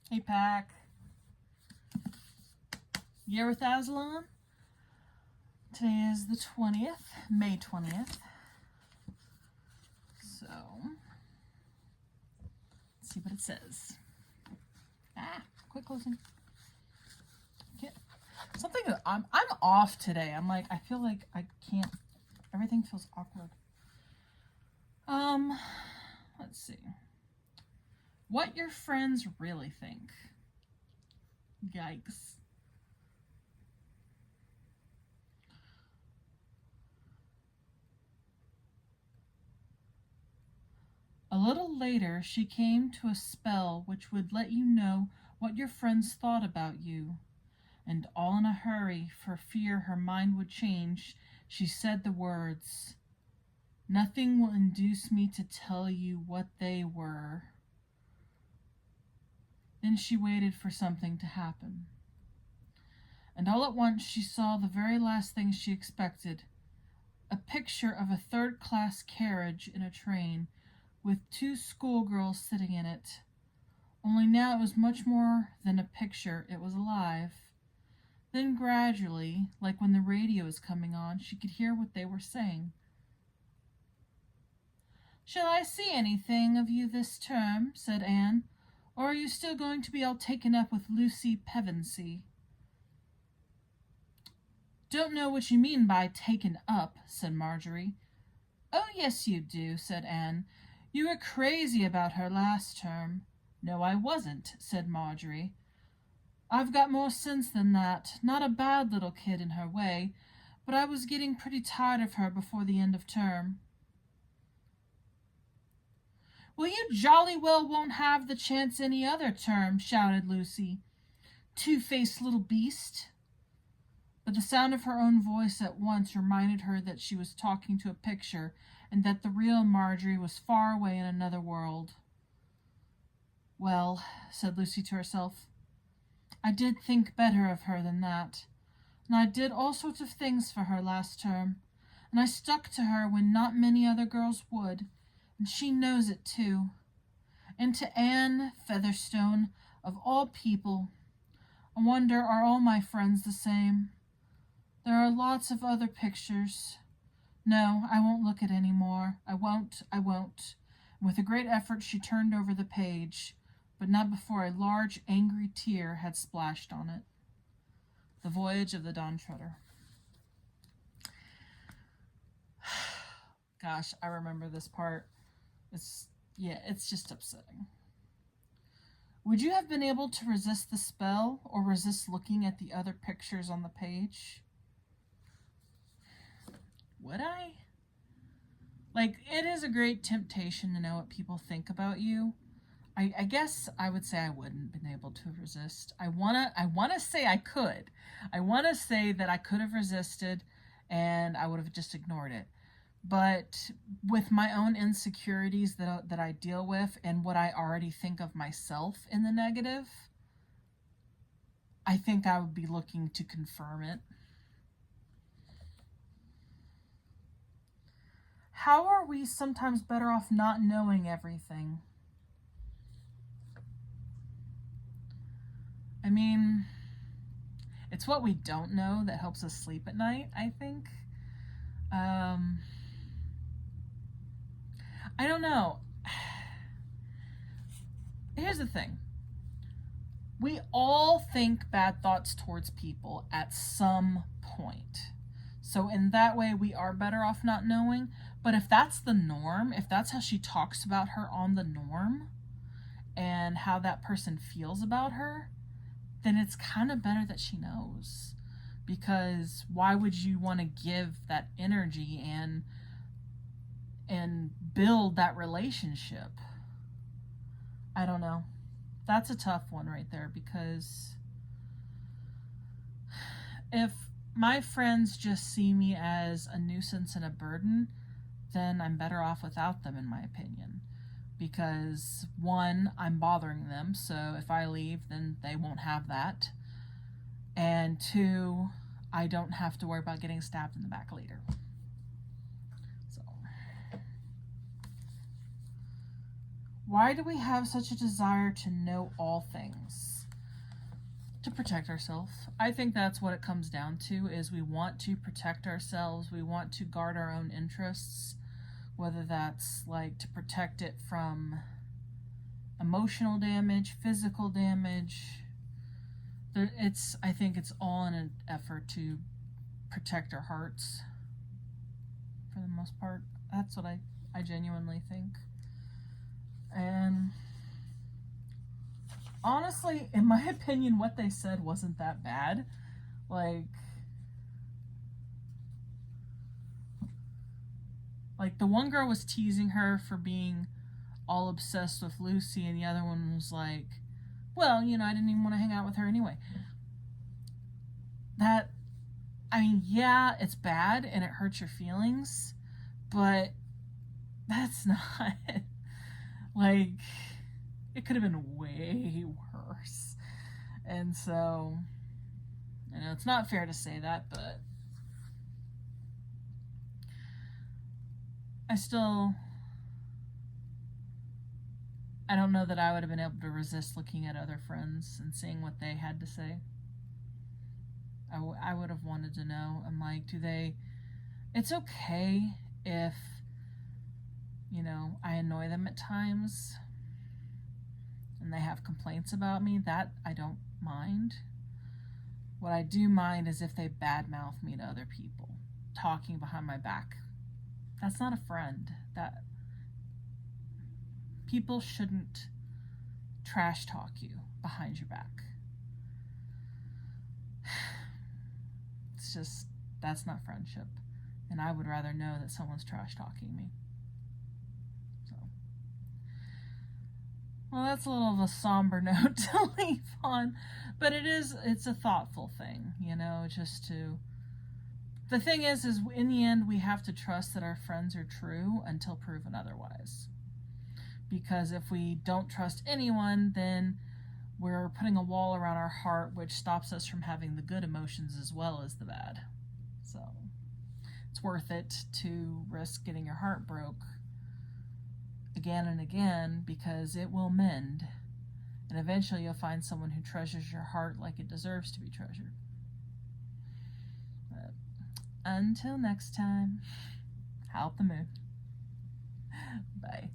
Hey, Pack. Year with Aslan. Today is the 20th, May 20th. So, let's see what it says. Quick closing. Something, I'm off today. I'm like, I feel like I can't, everything feels awkward. Let's see. What your friends really think. Yikes. A little later, she came to a spell which would let you know what your friends thought about you. And all in a hurry, for fear her mind would change, she said the words, "Nothing will induce me to tell you what they were." Then she waited for something to happen. And all at once she saw the very last thing she expected, a picture of a third-class carriage in a train, with two schoolgirls sitting in it. Only now it was much more than a picture, it was alive. Then gradually, like when the radio is coming on, she could hear what they were saying. "Shall I see anything of you this term?" said Anne, "or are you still going to be all taken up with Lucy Pevensey?" "Don't know what you mean by taken up," said Marjorie. "Oh, yes, you do," said Anne. "You were crazy about her last term." "No, I wasn't," said Marjorie. "I've got more sense than that. Not a bad little kid in her way, but I was getting pretty tired of her before the end of term." "Well, you jolly well won't have the chance any other term," shouted Lucy. "Two-faced little beast." But the sound of her own voice at once reminded her that she was talking to a picture and that the real Marjorie was far away in another world. "Well," said Lucy to herself, "I did think better of her than that, and I did all sorts of things for her last term, and I stuck to her when not many other girls would, and she knows it too. And to Anne Featherstone, of all people, I wonder are all my friends the same? There are lots of other pictures. No, I won't look at any more. I won't. And with a great effort she turned over the page, but not before a large, angry tear had splashed on it. The Voyage of the Dawn Treader. Gosh, I remember this part. It's just upsetting. Would you have been able to resist the spell or resist looking at the other pictures on the page? Would I? Like, it is a great temptation to know what people think about you. I guess I would say I wouldn't have been able to resist. I wanna say I could. I wanna say that I could have resisted and I would have just ignored it. But with my own insecurities that I deal with and what I already think of myself in the negative, I think I would be looking to confirm it. How are we sometimes better off not knowing everything? I mean, it's what we don't know that helps us sleep at night, I think. I don't know. Here's the thing. We all think bad thoughts towards people at some point. So in that way, we are better off not knowing. But if that's the norm, if that's how she talks about her on the norm, and how that person feels about her, then it's kind of better that she knows. Because why would you want to give that energy and build that relationship? I don't know. That's a tough one right there, because if my friends just see me as a nuisance and a burden, then I'm better off without them, in my opinion. Because one, I'm bothering them, so if I leave, then they won't have that. And two, I don't have to worry about getting stabbed in the back later. So, Why do we have such a desire to know all things? To protect ourselves. I think that's what it comes down to, is we want to protect ourselves. We want to guard our own interests, whether that's like to protect it from emotional damage, physical damage. I think it's all in an effort to protect our hearts for the most part. That's what I genuinely think. And honestly, in my opinion, what they said wasn't that bad. Like the one girl was teasing her for being all obsessed with Lucy, and the other one was like, well, I didn't even want to hang out with her anyway. Yeah, it's bad and it hurts your feelings, but that's not like, it could have been way worse. And so, it's not fair to say that, but I don't know that I would have been able to resist looking at other friends and seeing what they had to say. I would have wanted to know. I'm like, it's okay if, I annoy them at times and they have complaints about me. That I don't mind. What I do mind is if they badmouth me to other people, talking behind my back. That's not a friend. That people shouldn't trash talk you behind your back. It's just, that's not friendship. And I would rather know that someone's trash talking me. So, well, that's a little of a somber note to leave on, but it's a thoughtful thing, the thing is in the end, we have to trust that our friends are true until proven otherwise. Because if we don't trust anyone, then we're putting a wall around our heart, which stops us from having the good emotions as well as the bad. So it's worth it to risk getting your heart broke again and again, because it will mend. And eventually you'll find someone who treasures your heart like it deserves to be treasured. But until next time, howl at the moon. Bye.